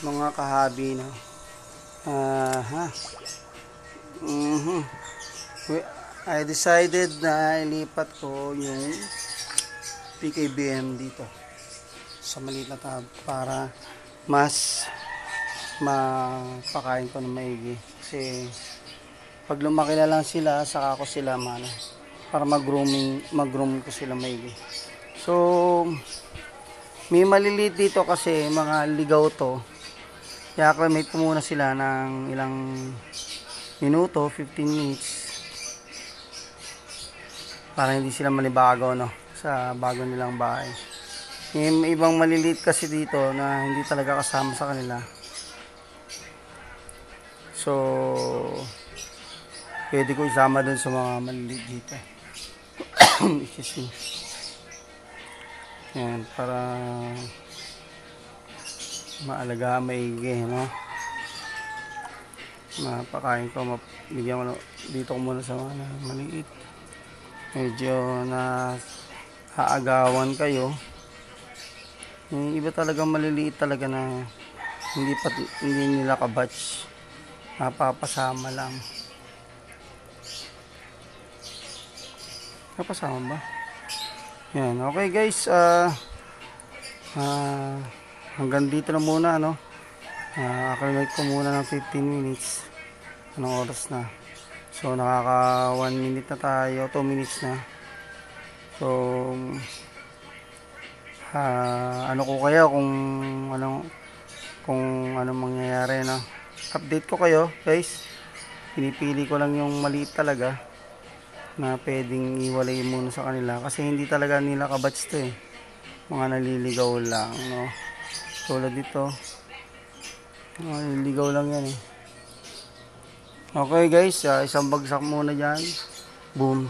mga kahabi, no? Ha. I decided na ilipat ko yung PKBM dito sa maliit na tab para mas mapakain ko ng maigi. Kasi pag lumaki na lang sila, saka ko sila para mag-groom ko sila maigi. So may maliliit dito kasi mga ligaw to. Kaya acclimate ko muna sila ng ilang minuto, 15 minutes, para hindi sila manibago, no, sa bago nilang bahay. May ibang maliliit kasi dito na hindi talaga kasama sa kanila. So pwede ko isama dun sa mga maliliit dito. Excuse me. Yan, para maalagaan maigi, no? Mapakain ko, bigyan ko dito ko muna sa mga maliit. Medyo na haagawan kayo. Yung iba talagang maliliit talaga na hindi nila kabatch. Napapasama lang. Napasama ba? Yan, okay guys. Hanggang dito na muna, no? Acclimate ko muna ng 15 minutes. Anong oras na? So nakaka 1 minute na tayo, 2 minutes na. So ano ko kayo kung anong mangyayari, no? Update ko kayo guys. Pinipili ko lang yung maliit talaga na pwedeng iwalay muna sa kanila kasi hindi talaga nila kabatch to eh. Mga naliligaw lang, no? Tulad dito, naliligaw lang yan eh. Okay guys, isang bagsak muna dyan. Boom.